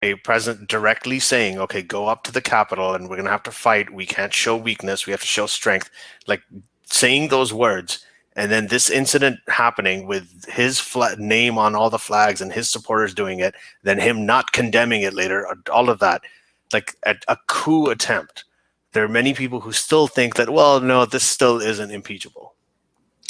a president directly saying, okay, go up to the Capitol and we're going to have to fight. We can't show weakness. We have to show strength. Like saying those words. And then this incident happening with his name on all the flags and his supporters doing it, then him not condemning it later, all of that, like a coup attempt. There are many people who still think that, well, no, this still isn't impeachable.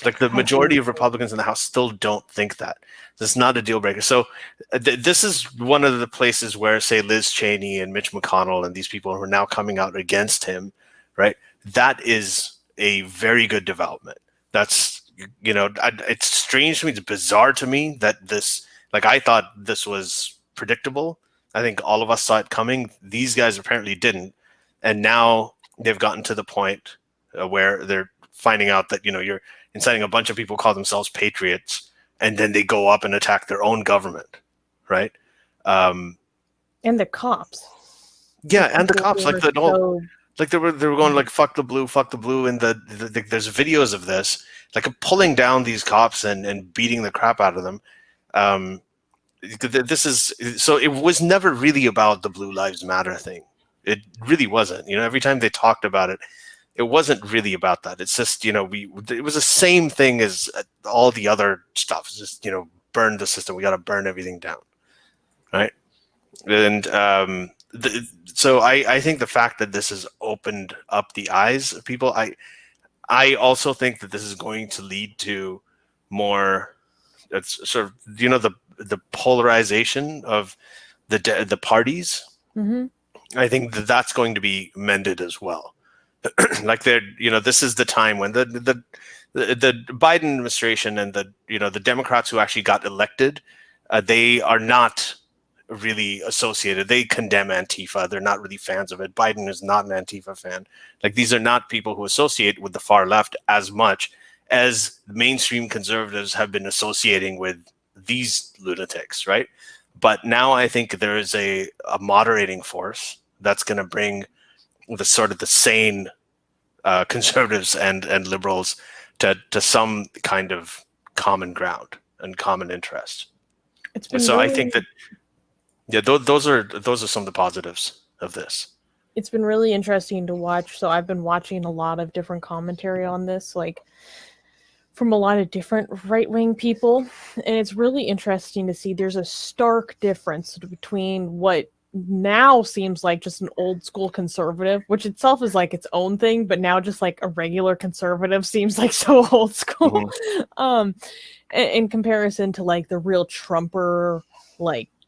Like the majority of Republicans in the House still don't think that. This is not a deal breaker. So this is one of the places where, say, Liz Cheney and Mitch McConnell and these people who are now coming out against him, right? That is a very good development. That's, it's strange to me. It's bizarre to me that this, like, I thought this was predictable. I think all of us saw it coming. These guys apparently didn't. And now they've gotten to the point where they're finding out that, you're inciting a bunch of people who call themselves patriots, and then they go up and attack their own government, right? And the cops. Yeah, and the cops, like they were going like fuck the blue, and there's videos of this, like pulling down these cops and beating the crap out of them. This is so it was never really about the Blue Lives Matter thing. It really wasn't. Every time they talked about it, it wasn't really about that. It's just, it was the same thing as all the other stuff. It's just, burn the system. We got to burn everything down, right? And so I think the fact that this has opened up the eyes of people, I also think that this is going to lead to more, it's sort of, the polarization of the parties. Mm-hmm. I think that's going to be mended as well. Like this is the time when the Biden administration and the Democrats who actually got elected, they are not really associated. They condemn Antifa. They're not really fans of it. Biden is not an Antifa fan. Like these are not people who associate with the far left as much as mainstream conservatives have been associating with these lunatics, right? But now I think there is a moderating force that's going to bring the sort of the sane conservatives and liberals to some kind of common ground and common interest. So really, I think that those are some of the positives of this. It's been really interesting to watch. So I've been watching a lot of different commentary on this, like from a lot of different right-wing people, and it's really interesting to see there's a stark difference between what now seems like just an old school conservative, which itself is like its own thing, but now just like a regular conservative seems like so old school. Mm-hmm. In comparison to like the real Trumper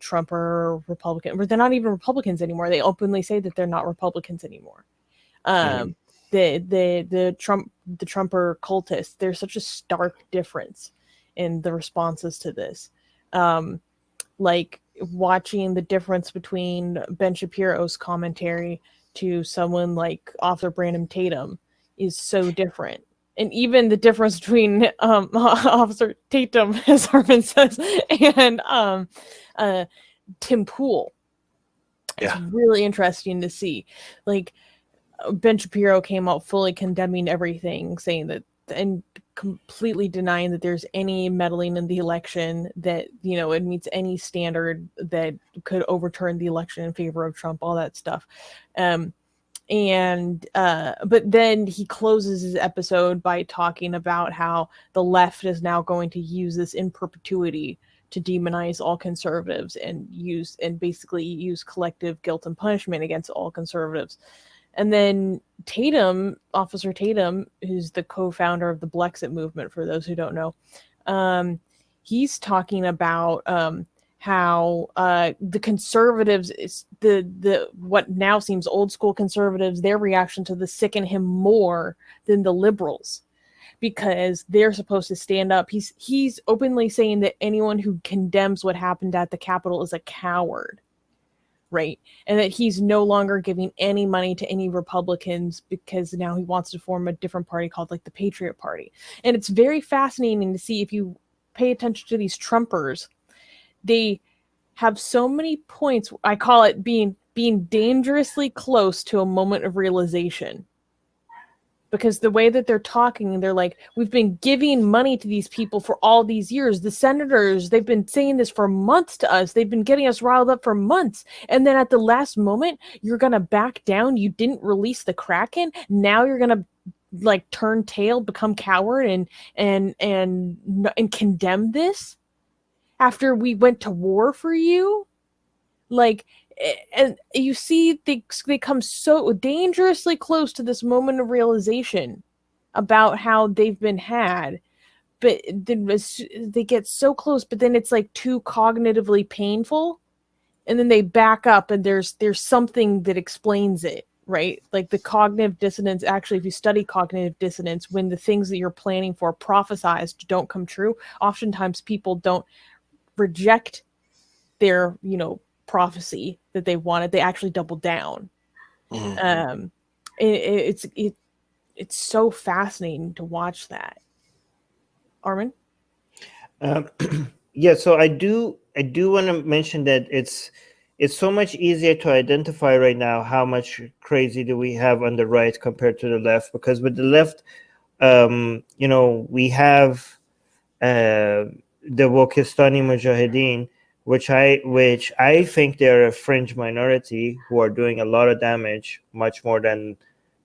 Republican, but they're not even Republicans anymore. They openly say that they're not Republicans anymore. Mm-hmm. The Trumper cultists, there's such a stark difference in the responses to this. Like watching the difference between Ben Shapiro's commentary to someone like author Brandon Tatum is so different. And even the difference between Officer Tatum, as Arvin says, and Tim Pool. Yeah. It's really interesting to see. Like Ben Shapiro came out fully condemning everything, saying that and completely denying that there's any meddling in the election, that it meets any standard that could overturn the election in favor of Trump, all that stuff. But then he closes his episode by talking about how the left is now going to use this in perpetuity to demonize all conservatives and basically use collective guilt and punishment against all conservatives. And then Officer Tatum, who's the co-founder of the Blexit movement, for those who don't know, he's talking about how the conservatives, the what now seems old school conservatives, their reaction to this sicken him more than the liberals, because they're supposed to stand up. He's openly saying that anyone who condemns what happened at the Capitol is a coward. Right. And that he's no longer giving any money to any Republicans because now he wants to form a different party called like the Patriot Party. And it's very fascinating to see, if you pay attention to these Trumpers, they have so many points. I call it being dangerously close to a moment of realization. because the way that they're talking, they're like, we've been giving money to these people for all these years. The senators, they've been saying this for months to us. They've been getting us riled up for months. And then at the last moment, you're going to back down. You didn't release the Kraken. Now you're going to like turn tail, become coward and condemn this after we went to war for you. Like, and you see they come so dangerously close to this moment of realization about how they've been had, but then they get so close, but then it's like too cognitively painful, and then they back up, and there's something that explains it, right? Like the cognitive dissonance. Actually, if you study cognitive dissonance, when the things that you're planning for prophesized don't come true, oftentimes people don't reject their prophecy that they wanted. They actually double down. Mm-hmm. It's so fascinating to watch that. Armin? Yeah, so I do want to mention that it's so much easier to identify right now how much crazy do we have on the right compared to the left, because with the left, we have the Wokistani Mujahideen, which I think they're a fringe minority who are doing a lot of damage, much more than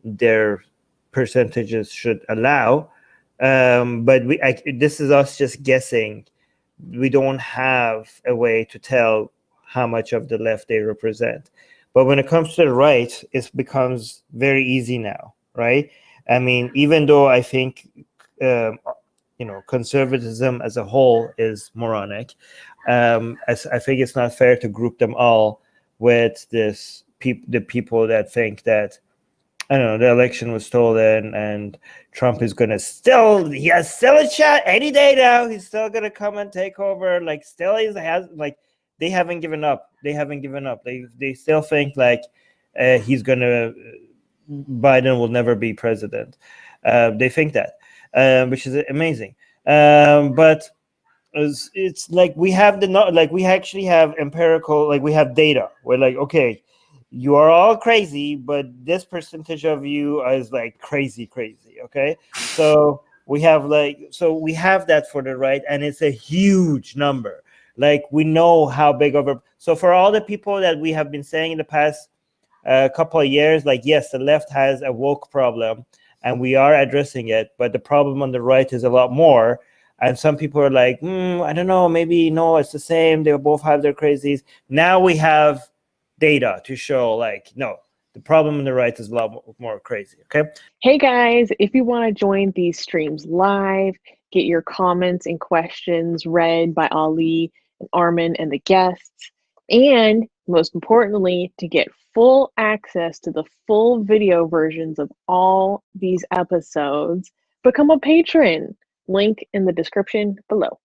their percentages should allow. But this is us just guessing. We don't have a way to tell how much of the left they represent. But when it comes to the right, it becomes very easy now, right? I mean, even though I think conservatism as a whole is moronic, I think it's not fair to group them all with the people that think that, I don't know, the election was stolen and Trump is going to he has still a shot any day now. He's still going to come and take over. Like, still they haven't given up. They still think like Biden will never be president. They think that, which is amazing. But it's like we actually have empirical, like we have data. We're like, okay, you are all crazy, but this percentage of you is like crazy. Okay, so we have that for the right, and it's a huge number. Like, we know how big of a, so for all the people that we have been saying in the past couple of years, like, yes, the left has a woke problem and we are addressing it, but the problem on the right is a lot more. And some people are like, I don't know, maybe no, it's the same. They both have their crazies. Now we have data to show, like, no, the problem on the right is a lot more crazy. Okay. Hey guys, if you want to join these streams live, get your comments and questions read by Ali and Armin and the guests, and most importantly, to get full access to the full video versions of all these episodes, become a patron. Link in the description below.